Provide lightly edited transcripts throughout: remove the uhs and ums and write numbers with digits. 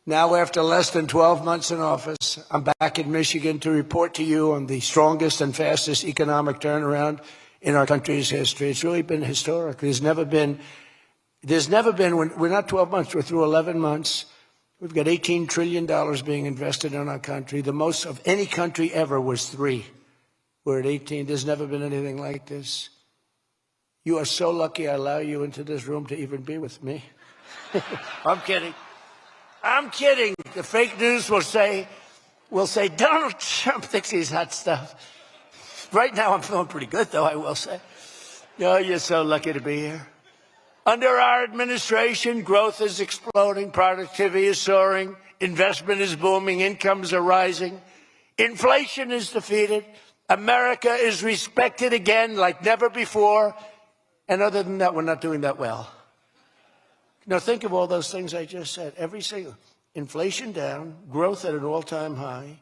Now, after less than 12 months in office, I'm back in Michigan to report to you on the strongest and fastest economic turnaround in our country's history. It's really been historic. There's never been, we're not 12 months, we're through 11 months. We've got $18 trillion being invested in our country. The most of any country ever was 3. We're at 18. There's never been anything like this. You are so lucky I allow you into this room to even be with me. I'm kidding. I'm kidding. The fake news will say Donald Trump thinks he's hot stuff. Right now I'm feeling pretty good, though, I will say. Oh, you're so lucky to be here. Under our administration, growth is exploding, productivity is soaring, investment is booming, incomes are rising, inflation is defeated, America is respected again like never before, and other than that, we're not doing that well. Now, think of all those things I just said. Every single inflation down, growth at an all-time high,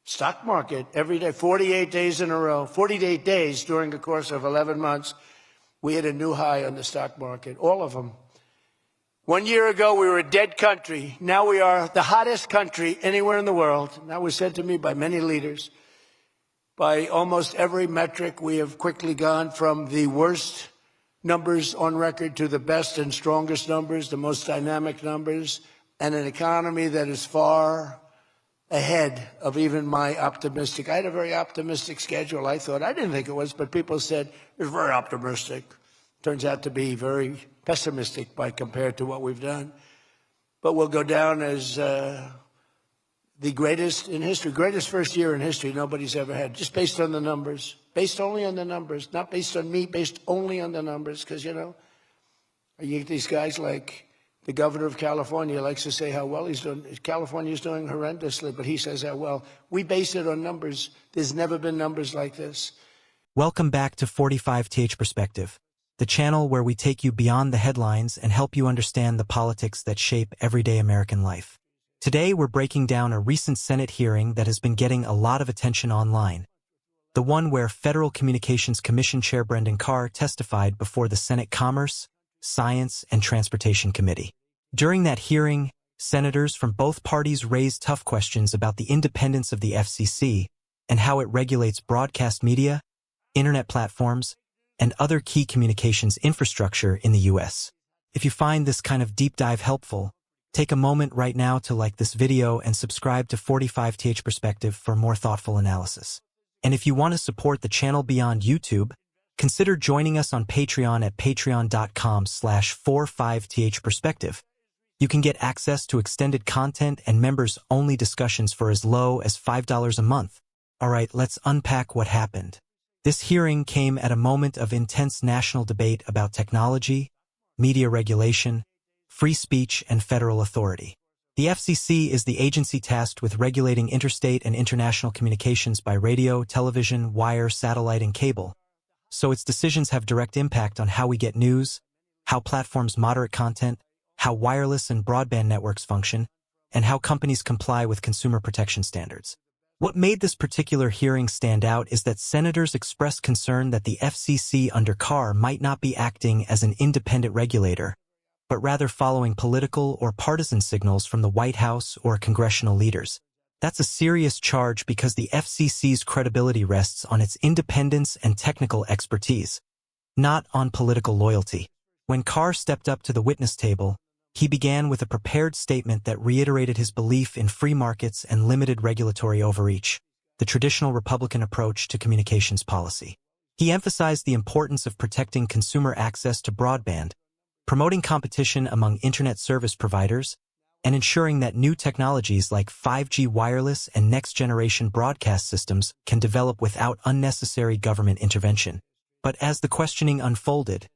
stock market every day, 48 days in a row, 48 days during the course of 11 months, we hit a new high on the stock market, all of them. 1 year ago, we were a dead country. Now we are the hottest country anywhere in the world. That was said to me by many leaders. By almost every metric, we have quickly gone from the worst numbers on record to the best and strongest numbers, the most dynamic numbers, and an economy that is far ahead of even my optimistic. I had a very optimistic schedule, I thought. I didn't think it was, but people said it's very optimistic. Turns out to be very pessimistic by compared to what we've done. But we'll go down as the greatest in history, greatest first year in history nobody's ever had, just based on the numbers. Based only on the numbers, not based on me, based only on the numbers. Because, you get these guys like the governor of California likes to say how well he's doing. California's doing horrendously, but he says how well. We base it on numbers. There's never been numbers like this. Welcome back to 45th Perspective, the channel where we take you beyond the headlines and help you understand the politics that shape everyday American life. Today, we're breaking down a recent Senate hearing that has been getting a lot of attention online. The one where Federal Communications Commission Chair Brendan Carr testified before the Senate Commerce, Science, and Transportation Committee. During that hearing, senators from both parties raised tough questions about the independence of the FCC and how it regulates broadcast media, internet platforms, and other key communications infrastructure in the U.S. If you find this kind of deep dive helpful, take a moment right now to like this video and subscribe to 45th Perspective for more thoughtful analysis. And if you want to support the channel beyond YouTube, consider joining us on Patreon at patreon.com/45th Perspective. You can get access to extended content and members-only discussions for as low as $5 a month. All right, let's unpack what happened. This hearing came at a moment of intense national debate about technology, media regulation, free speech, and federal authority. The FCC is the agency tasked with regulating interstate and international communications by radio, television, wire, satellite, and cable. So its decisions have direct impact on how we get news, how platforms moderate content, how wireless and broadband networks function, and how companies comply with consumer protection standards. What made this particular hearing stand out is that senators expressed concern that the FCC under Carr might not be acting as an independent regulator, but rather following political or partisan signals from the White House or congressional leaders. That's a serious charge because the FCC's credibility rests on its independence and technical expertise, not on political loyalty. When Carr stepped up to the witness table, he began with a prepared statement that reiterated his belief in free markets and limited regulatory overreach, the traditional Republican approach to communications policy. He emphasized the importance of protecting consumer access to broadband, promoting competition among internet service providers, and ensuring that new technologies like 5G wireless and next-generation broadcast systems can develop without unnecessary government intervention. But as the questioning unfolded,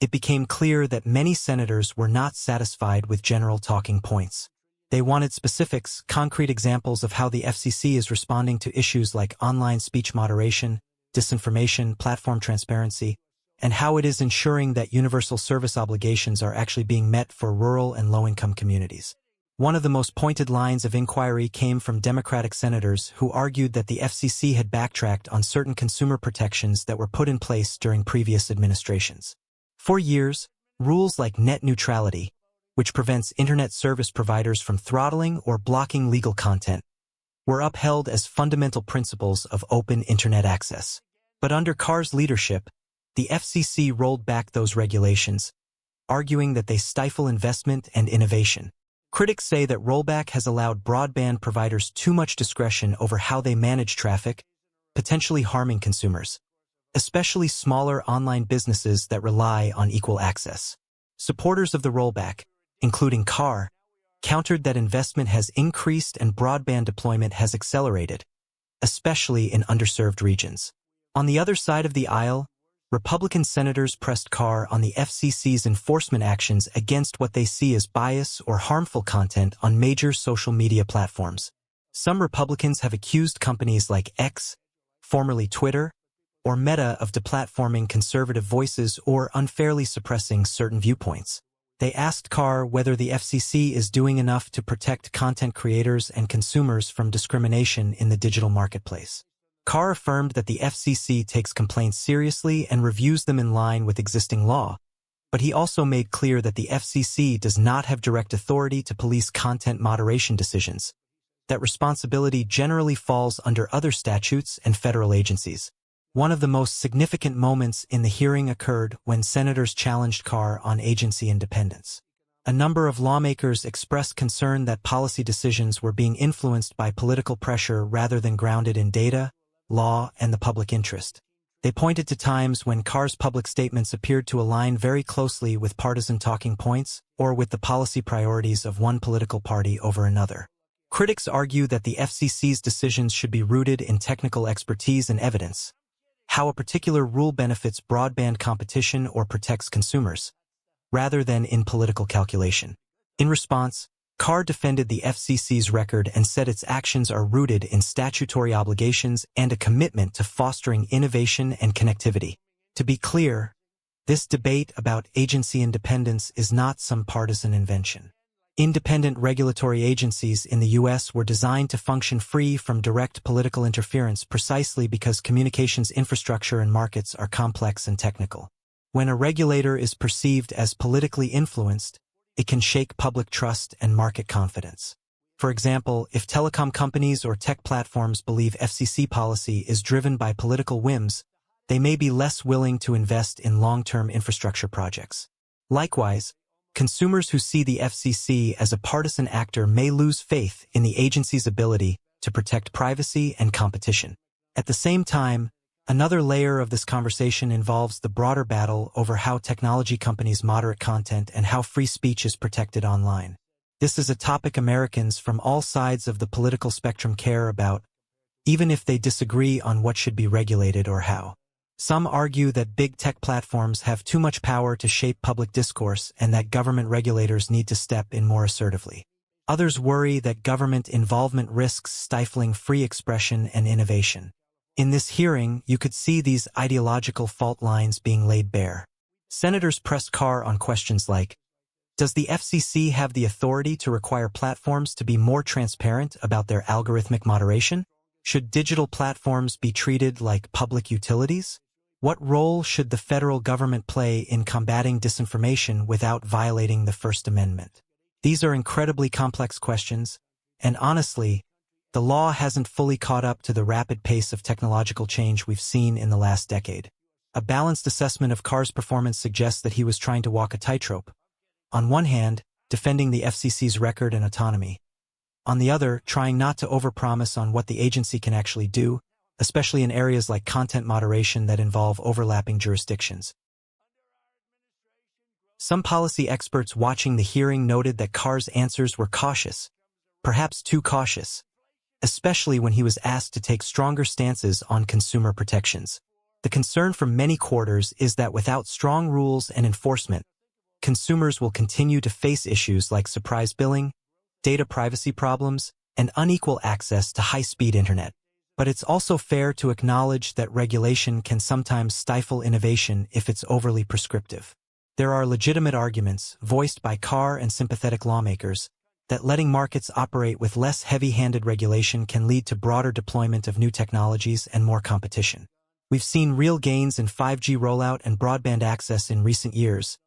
it became clear that many senators were not satisfied with general talking points. They wanted specifics, concrete examples of how the FCC is responding to issues like online speech moderation, disinformation, platform transparency, and how it is ensuring that universal service obligations are actually being met for rural and low-income communities. One of the most pointed lines of inquiry came from Democratic senators who argued that the FCC had backtracked on certain consumer protections that were put in place during previous administrations. For years, rules like net neutrality, which prevents internet service providers from throttling or blocking legal content, were upheld as fundamental principles of open internet access. But under Carr's leadership, the FCC rolled back those regulations, arguing that they stifle investment and innovation. Critics say that rollback has allowed broadband providers too much discretion over how they manage traffic, potentially harming consumers, especially smaller online businesses that rely on equal access. Supporters of the rollback, including Carr, countered that investment has increased and broadband deployment has accelerated, especially in underserved regions. On the other side of the aisle, Republican senators pressed Carr on the FCC's enforcement actions against what they see as bias or harmful content on major social media platforms. Some Republicans have accused companies like X, formerly Twitter, or Meta of deplatforming conservative voices or unfairly suppressing certain viewpoints. They asked Carr whether the FCC is doing enough to protect content creators and consumers from discrimination in the digital marketplace. Carr affirmed that the FCC takes complaints seriously and reviews them in line with existing law, but he also made clear that the FCC does not have direct authority to police content moderation decisions. That responsibility generally falls under other statutes and federal agencies. One of the most significant moments in the hearing occurred when senators challenged Carr on agency independence. A number of lawmakers expressed concern that policy decisions were being influenced by political pressure rather than grounded in data, law, and the public interest. They pointed to times when Carr's public statements appeared to align very closely with partisan talking points or with the policy priorities of one political party over another. Critics argue that the FCC's decisions should be rooted in technical expertise and evidence, how a particular rule benefits broadband competition or protects consumers, rather than in political calculation. In response, Carr defended the FCC's record and said its actions are rooted in statutory obligations and a commitment to fostering innovation and connectivity. To be clear, this debate about agency independence is not some partisan invention. Independent regulatory agencies in the U.S. were designed to function free from direct political interference precisely because communications infrastructure and markets are complex and technical. When a regulator is perceived as politically influenced, it can shake public trust and market confidence. For example, if telecom companies or tech platforms believe FCC policy is driven by political whims, they may be less willing to invest in long-term infrastructure projects. Likewise, consumers who see the FCC as a partisan actor may lose faith in the agency's ability to protect privacy and competition. At the same time, another layer of this conversation involves the broader battle over how technology companies moderate content and how free speech is protected online. This is a topic Americans from all sides of the political spectrum care about, even if they disagree on what should be regulated or how. Some argue that big tech platforms have too much power to shape public discourse and that government regulators need to step in more assertively. Others worry that government involvement risks stifling free expression and innovation. In this hearing, you could see these ideological fault lines being laid bare. Senators pressed Carr on questions like, does the FCC have the authority to require platforms to be more transparent about their algorithmic moderation? Should digital platforms be treated like public utilities? What role should the federal government play in combating disinformation without violating the First Amendment? These are incredibly complex questions, and honestly, the law hasn't fully caught up to the rapid pace of technological change we've seen in the last decade. A balanced assessment of Carr's performance suggests that he was trying to walk a tightrope. On one hand, defending the FCC's record and autonomy. On the other, trying not to overpromise on what the agency can actually do, especially in areas like content moderation that involve overlapping jurisdictions. Some policy experts watching the hearing noted that Carr's answers were cautious, perhaps too cautious, especially when he was asked to take stronger stances on consumer protections. The concern for many quarters is that without strong rules and enforcement, consumers will continue to face issues like surprise billing, data privacy problems, and unequal access to high-speed internet. But it's also fair to acknowledge that regulation can sometimes stifle innovation if it's overly prescriptive. There are legitimate arguments, voiced by Carr and sympathetic lawmakers, that letting markets operate with less heavy-handed regulation can lead to broader deployment of new technologies and more competition. We've seen real gains in 5G rollout and broadband access in recent years,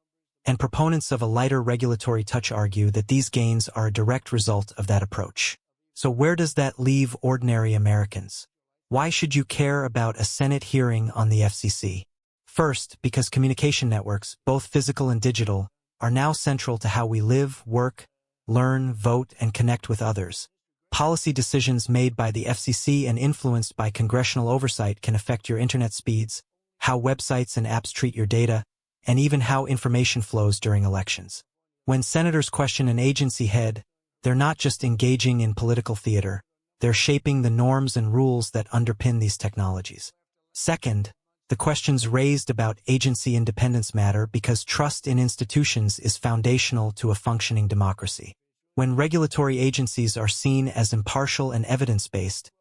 and proponents of a lighter regulatory touch argue that these gains are a direct result of that approach. So where does that leave ordinary Americans? Why should you care about a Senate hearing on the FCC? First, because communication networks, both physical and digital, are now central to how we live, work, learn, vote, and connect with others. Policy decisions made by the FCC and influenced by congressional oversight can affect your internet speeds, how websites and apps treat your data, and even how information flows during elections. When senators question an agency head, they're not just engaging in political theater, they're shaping the norms and rules that underpin these technologies. Second, the questions raised about agency independence matter because trust in institutions is foundational to a functioning democracy. When regulatory agencies are seen as impartial and evidence-based,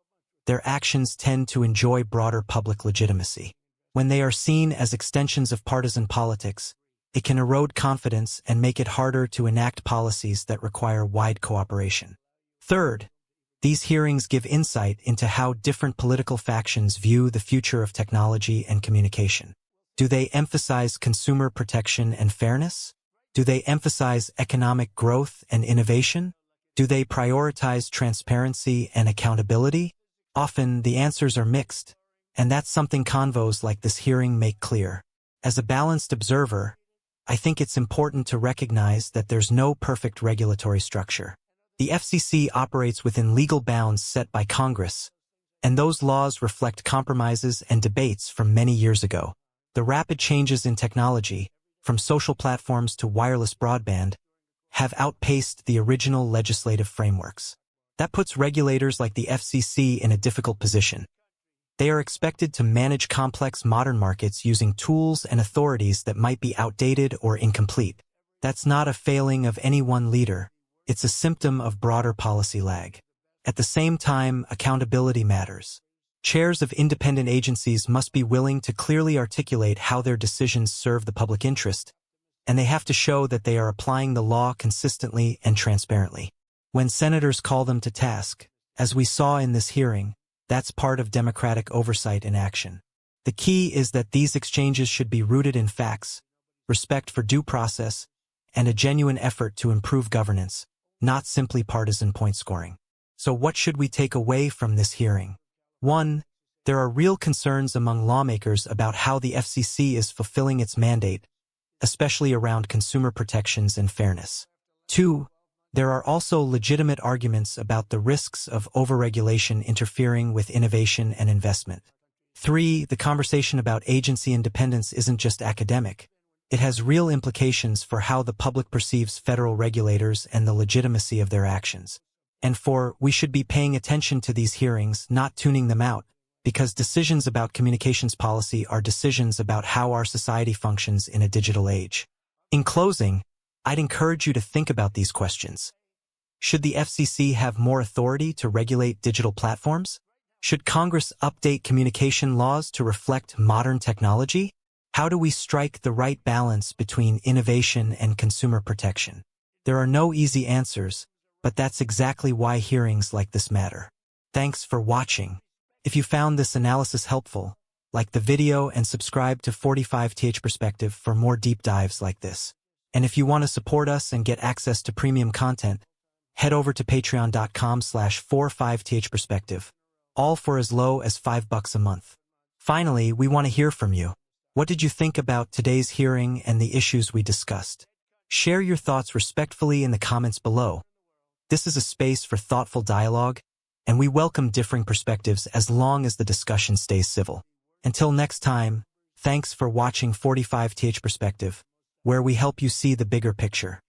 their actions tend to enjoy broader public legitimacy. When they are seen as extensions of partisan politics, it can erode confidence and make it harder to enact policies that require wide cooperation. Third, these hearings give insight into how different political factions view the future of technology and communication. Do they emphasize consumer protection and fairness? Do they emphasize economic growth and innovation? Do they prioritize transparency and accountability? Often, the answers are mixed, and that's something convos like this hearing make clear. As a balanced observer, I think it's important to recognize that there's no perfect regulatory structure. The FCC operates within legal bounds set by Congress, and those laws reflect compromises and debates from many years ago. The rapid changes in technology, from social platforms to wireless broadband, have outpaced the original legislative frameworks. That puts regulators like the FCC in a difficult position. They are expected to manage complex modern markets using tools and authorities that might be outdated or incomplete. That's not a failing of any one leader. It's a symptom of broader policy lag. At the same time, accountability matters. Chairs of independent agencies must be willing to clearly articulate how their decisions serve the public interest, and they have to show that they are applying the law consistently and transparently. When senators call them to task, as we saw in this hearing, that's part of democratic oversight in action. The key is that these exchanges should be rooted in facts, respect for due process, and a genuine effort to improve governance, not simply partisan point scoring. So what should we take away from this hearing? 1. There are real concerns among lawmakers about how the FCC is fulfilling its mandate, especially around consumer protections and fairness. 2. There are also legitimate arguments about the risks of overregulation interfering with innovation and investment. 3. The conversation about agency independence isn't just academic. It has real implications for how the public perceives federal regulators and the legitimacy of their actions. And 4, we should be paying attention to these hearings, not tuning them out, because decisions about communications policy are decisions about how our society functions in a digital age. In closing, I'd encourage you to think about these questions. Should the FCC have more authority to regulate digital platforms? Should Congress update communication laws to reflect modern technology? How do we strike the right balance between innovation and consumer protection? There are no easy answers, but that's exactly why hearings like this matter. Thanks for watching. If you found this analysis helpful, like the video and subscribe to 45th Perspective for more deep dives like this. And if you want to support us and get access to premium content, head over to patreon.com/45th Perspective, all for as low as $5 a month. Finally, we want to hear from you. What did you think about today's hearing and the issues we discussed? Share your thoughts respectfully in the comments below. This is a space for thoughtful dialogue, and we welcome differing perspectives as long as the discussion stays civil. Until next time, thanks for watching 45th Perspective, where we help you see the bigger picture.